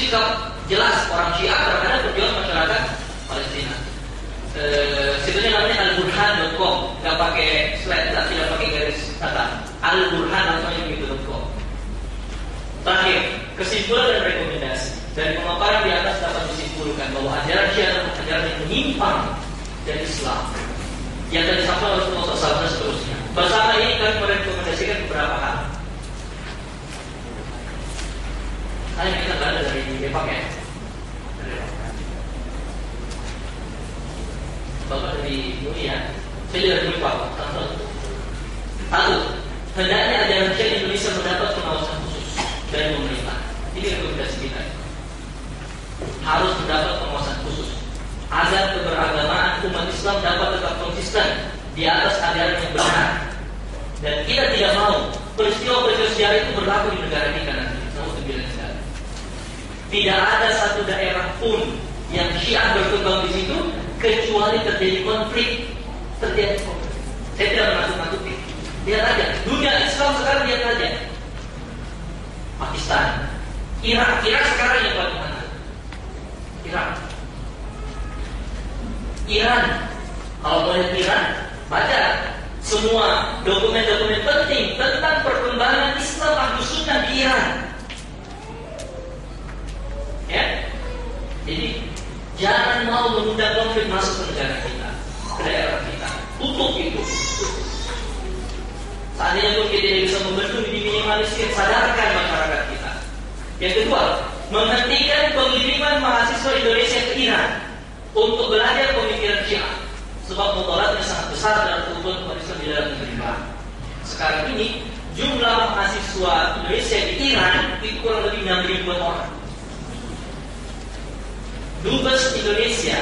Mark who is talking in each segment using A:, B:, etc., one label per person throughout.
A: sikap jelas orang Syiah terhadap perjuangan masyarakat Palestina. Situnya namanya alburhan.com, nggak pakai slide, tidak pakai garis kata. Alburhan namanya begitu.com. Terakhir, kesimpulan dan rekomendasi dari pemaparan di atas dapat disimpulkan bahwa ajaran Syiah adalah ajaran yang menyimpang dari Islam yang telah disampaikan oleh Rasulullah SAW dan seterusnya. Bersama ini kami merekomendasikan beberapa hal. Kita berada dari Depok ya. Bapak dari UI ya. Saya dari Depok. Satu, hendaknya ajaran Syiah Indonesia mendapat pengawasan khusus dari pemerintah. Ini rekomendasi kita. Harus mendapat pengawasan khusus agar keberagamaan umat Islam dapat tetap konsisten di atas ajaran yang benar. Dan kita tidak mau peristiwa-peristiwa sejarah itu berlaku di negara kita nanti. Tidak ada satu daerah pun yang Syiah berkembang di situ kecuali terjadi konflik. Saya tidak menakut-nakuti. Lihat aja, dunia Islam sekarang lihat aja. Pakistan, Irak sekarang yang paling mana? Iran. Kalau boleh Iran, baca semua dokumen-dokumen penting tentang perkembangan Islam Ahlus Sunnah di Iran. Ya, jadi jangan mau mengundang konflik masuk ke negara kita, ke daerah kita. Tutup itu. Seandainya pun kita tidak bisa membendung, diminimalisir, sadarkan masyarakat kita. Yang kedua, menghentikan pengiriman mahasiswa Indonesia ke Iran untuk belajar pemikiran Syiah, sebab mudaratnya sangat besar dalam kebutuhan umat Islam di dalam negeri. Sekarang ini jumlah mahasiswa Indonesia di Iran itu kurang lebih 6.000 orang. Dubes Indonesia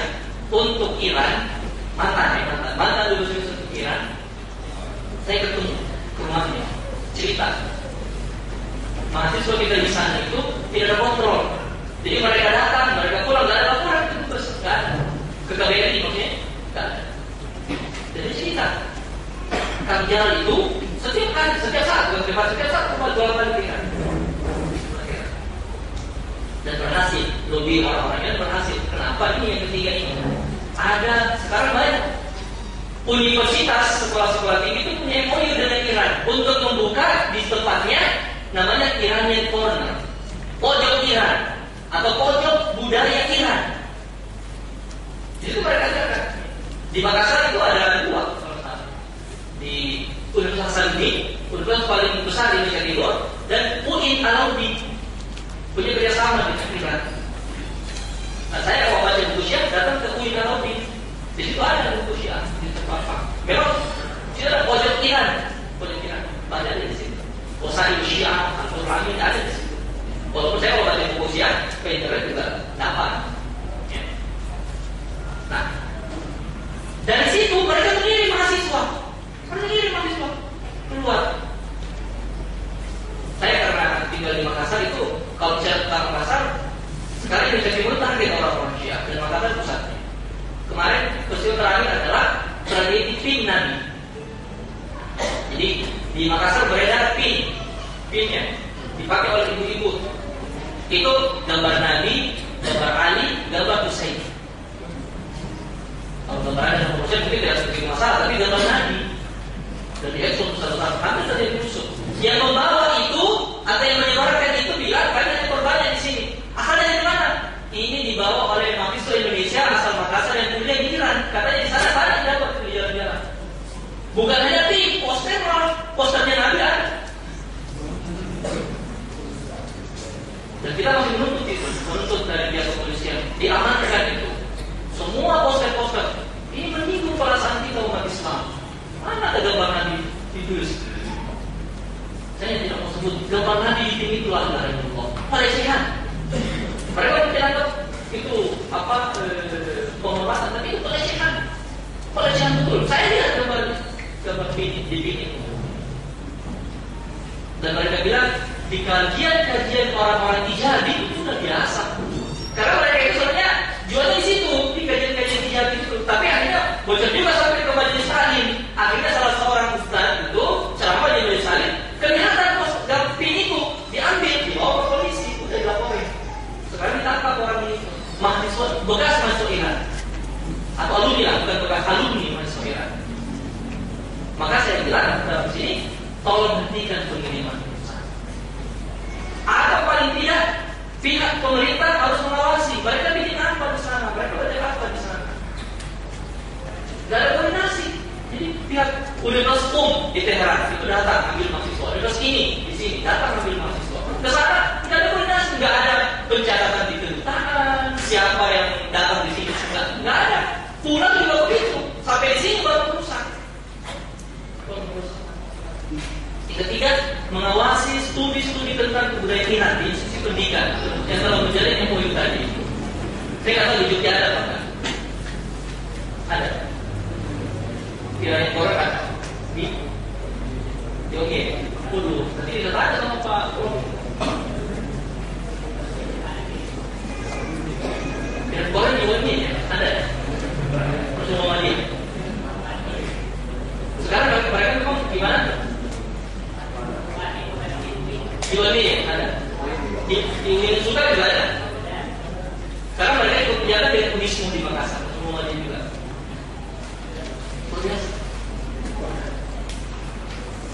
A: untuk Iran, mantan dubes Indonesia untuk Iran, saya ketemu ke rumahnya, cerita mahasiswa kita di sana itu tidak ada kontrol. Jadi mereka datang, mereka pulang, tidak ada laporan ke dubes, tidak ada. Ke KBRI maksudnya, tidak ada. Jadi cerita Kang Jal itu setiap saat cuma 2 kali pikiran. Dan berhasil, lebih orang-orangnya berhasil. Kenapa ini yang ketiga ini? Ada sekarang banyak universitas, sekolah-sekolah tinggi itu punya MOU dengan Iran untuk membuka di tempatnya namanya Iranian Corner, pojok Iran atau pojok budaya Iran. Jadi itu mereka jaga. Di Makassar itu ada 2, di Universitas Hasanuddin, universitas paling besar di Indonesia Timur, dan UIN Alauddin punya kerjasama dengan Iran. Nah, saya kalau baca buku Syiah datang ke UIN Alauddin, di situ ada buku Syiah di tempat. Memang tidak ada pojok Iran, baca di situ. Wasail Syiah, Al-Qur'an ada di situ. Walaupun saya kalau baca buku Syiah, ke internet juga dapat. Ya. Nah, dari situ mereka mengirim mahasiswa keluar. Saya karena tinggal di Makassar itu, kalau bicara tentang Makassar, sekarang Indonesia Timur target orang-orang Syiah dan Makassar pusatnya. Kemarin peristiwa terakhir adalah tragedi pin Nabi. Jadi di Makassar beredar pinnya dipakai oleh ibu-ibu. Itu gambar Nabi, gambar Ali, gambar Husain. Kalau gambar Ali dan Husain mungkin tidak seperti masalah, tapi gambar Nabi dan diekspos besar-besar hampir terjadi musuh. Yang membawa itu atau yang menyebarkan itu bilang banyak korbannya di sini. Asalnya dari mana? Ini dibawa oleh mahasiswa Indonesia asal Makassar yang kuliah di Iran. Katanya di sana banyak dapat di jalan-jalan. Bukan hanya posternya Nabi ada. Dan kita masih menuntut itu, menuntut dari pihak kepolisian diamankan itu. Semua poster-poster ini menyinggung perasaan kita umat Islam. Mana ada gambar Nabi ditulis? Saya tidak mau sebut gambar Nabi di sini itulah Allah. Pelecehan. Mereka menganggap itu penghormatan, tapi itu pelecehan. Pelecehan betul. Saya lihat gambar di sini. Dan mereka bilang di kajian-kajian orang-orang Ijabi itu sudah biasa. Karena mereka itu sebenarnya jualnya di situ di kajian-kajian Ijabi itu. Tapi akhirnya bocor juga sampai ke majelis salim. Akhirnya salah seorang ustaz itu ceramah di majelis salim, kelihatan pin itu diambil, dibawa ke polisi, udah dilaporin. Sekarang Pihak pemerintah harus mengawasi. Mereka bikin apa di sana? Mereka baca apa di sana? Gak ada koordinasi. Jadi pihak Universitas di Teheran itu datang ambil mahasiswa. Universitas ini di sini datang ambil mahasiswa. Ke sana nggak ada koordinasi, nggak ada pencatatan di kedutaan. Siapa yang datang di sini nggak ada. Pulang juga begitu. Sampai di sini baru rusak. Ketiga, mengawasi studi-studi tentang kebudayaan Iran di institusi pendidikan yang telah menjalin MOU tadi. Saya nggak tahu di Jogja ada apa enggak? Ada. Kira-kira korek ada. Di oke. Waduh, nanti kita tanya sama Pak Prof. Kira korek di UNY ya? Ada. Pertemuan dia. Sekarang mereka memang gimana? Di UNY ya? Ada. Di UNY juga ada. Sekarang mereka ikut menjaga dengan Unismu di Makassar. Pertemuan dia juga.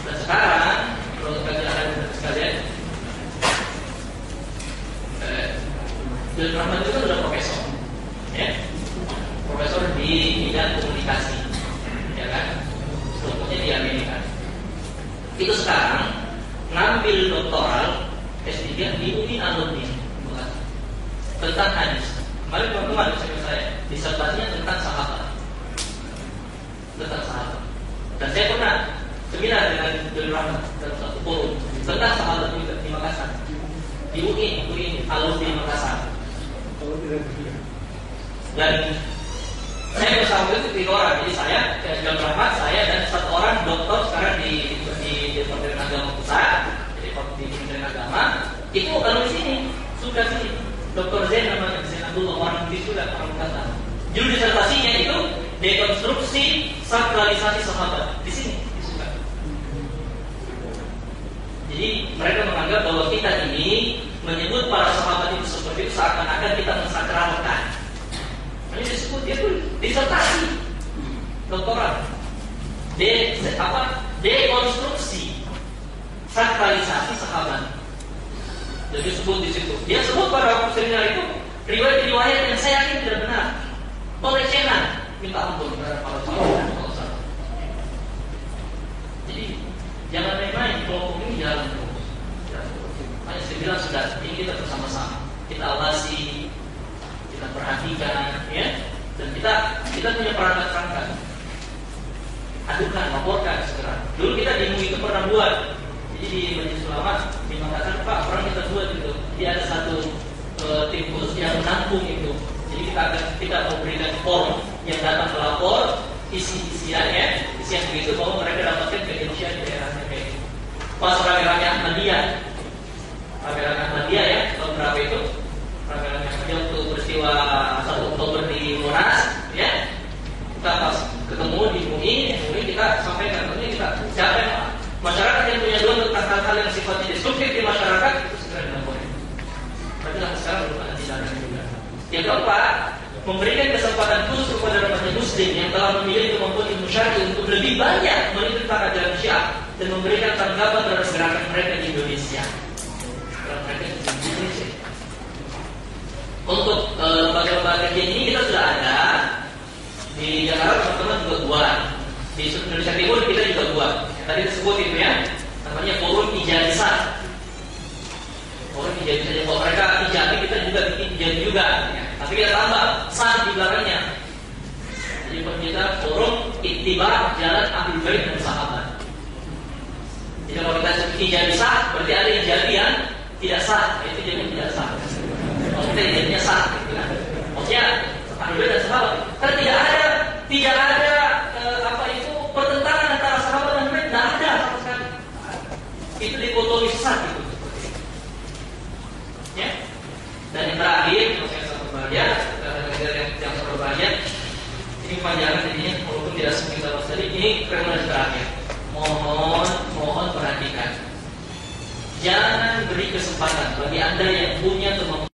A: Dan sekarang kalau kalian sekalian, Abdul Rahman itu sudah profesor, ya, profesor di bidang komunikasi, ya kan, sebetulnya di Amerika. Itu sekarang ngambil doktoral S3 di UNI Alumni tentang hadis. Kemarin teman-teman saya disertasinya tentang sahabat. Dan saya pernah seminar dengan Abdul Rahman dalam satu forum tentang sahabat juga di Makassar, di UI Alumni Makassar. Dan saya bersama itu 3 orang, jadi saya, Abdul Rahman, saya dan 1 orang dokter sekarang di Departemen Agama Pusat, di Kementerian Agama. Itu kalau di sini suka sini, Dr. Zain namanya, Zain Abdullah, orang di sudah orang Makassar. Judul disertasinya itu dekonstruksi sakralisasi sahabat. Di sini disuka. Jadi mereka menganggap bahwa kita ini menyebut para sahabat itu seperti itu seakan-akan kita mensakralkan. Ini disebut itu disertasi doktoral. Dekonstruksi sakralisasi sahabat. Jadi disebut di situ. Dia sebut pada waktu seminar itu riwayat-riwayat yang saya yakin tidak benar. Pelecehan, minta ampun terhadap para sahabat. Jadi jangan main-main, kelompok ini jalan terus. Hanya saya bilang sudah, ini kita bersama-sama, kita awasi, kita perhatikan, ya. Dan kita punya perangkat-perangkat. Adukan, laporkan segera. Dulu kita di MUI itu pernah buat. Jadi di Majelis Ulama di Makassar, Pak, pernah kita buat itu. Dia ada satu tim khusus yang menampung itu. Jadi kita memberikan form yang datang melapor isian begitu bahwa mereka dapatkan kejurusian di daerahnya kayak gitu. Pas rame-rame Ahmadiyah ya, tahun berapa itu? Rame-rame Ahmadiyah untuk peristiwa 1 Oktober di Monas, ya. Kita pas ketemu di MUI kita sampaikan, kita siapa yang masyarakat yang punya doa tentang hal-hal yang sifatnya destruktif di masyarakat itu segera dilaporkan. Tapi sekarang belum ada tindakan juga. Yang keempat, memberikan kesempatan khusus kepada umat muslim yang telah memiliki kemampuan ilmu syar'i untuk lebih banyak meneliti tentang ajaran Syiah dan memberikan tanggapan terhadap gerakan mereka di Indonesia. Untuk lembaga-lembaga kajian ini kita sudah ada di Jakarta, teman-teman juga buat. Di Indonesia Timur kita juga buat. Tadi disebut itu ya, namanya forum ijazah. Forum ijazah. Kalau mereka ijazah, kita juga bikin ijazah juga. Ya. Tapi kita tambah sah di belakangnya. Jadi kita forum ittiba jalan Ahlul Bait dan sahabat. Jadi kalau kita sebut ijazah sah, berarti ada ijazah yang tidak sah. Itu jadi tidak sah. Maksudnya ijazahnya sah. Gitu kan? Maksudnya Ahlul Bait dan sahabat. Karena tidak ada pertentangan antara sahabat dan mereka, tidak ada sama sekali. Itu dikotomi sesat itu. Ya. Dan yang terakhir, yang saya berbahagia, yang berbahagia, ini panjangan jadinya, walaupun tidak semua kita bahas tadi, ini rekomendasi terakhir. Mohon perhatikan. Jangan beri kesempatan bagi Anda yang punya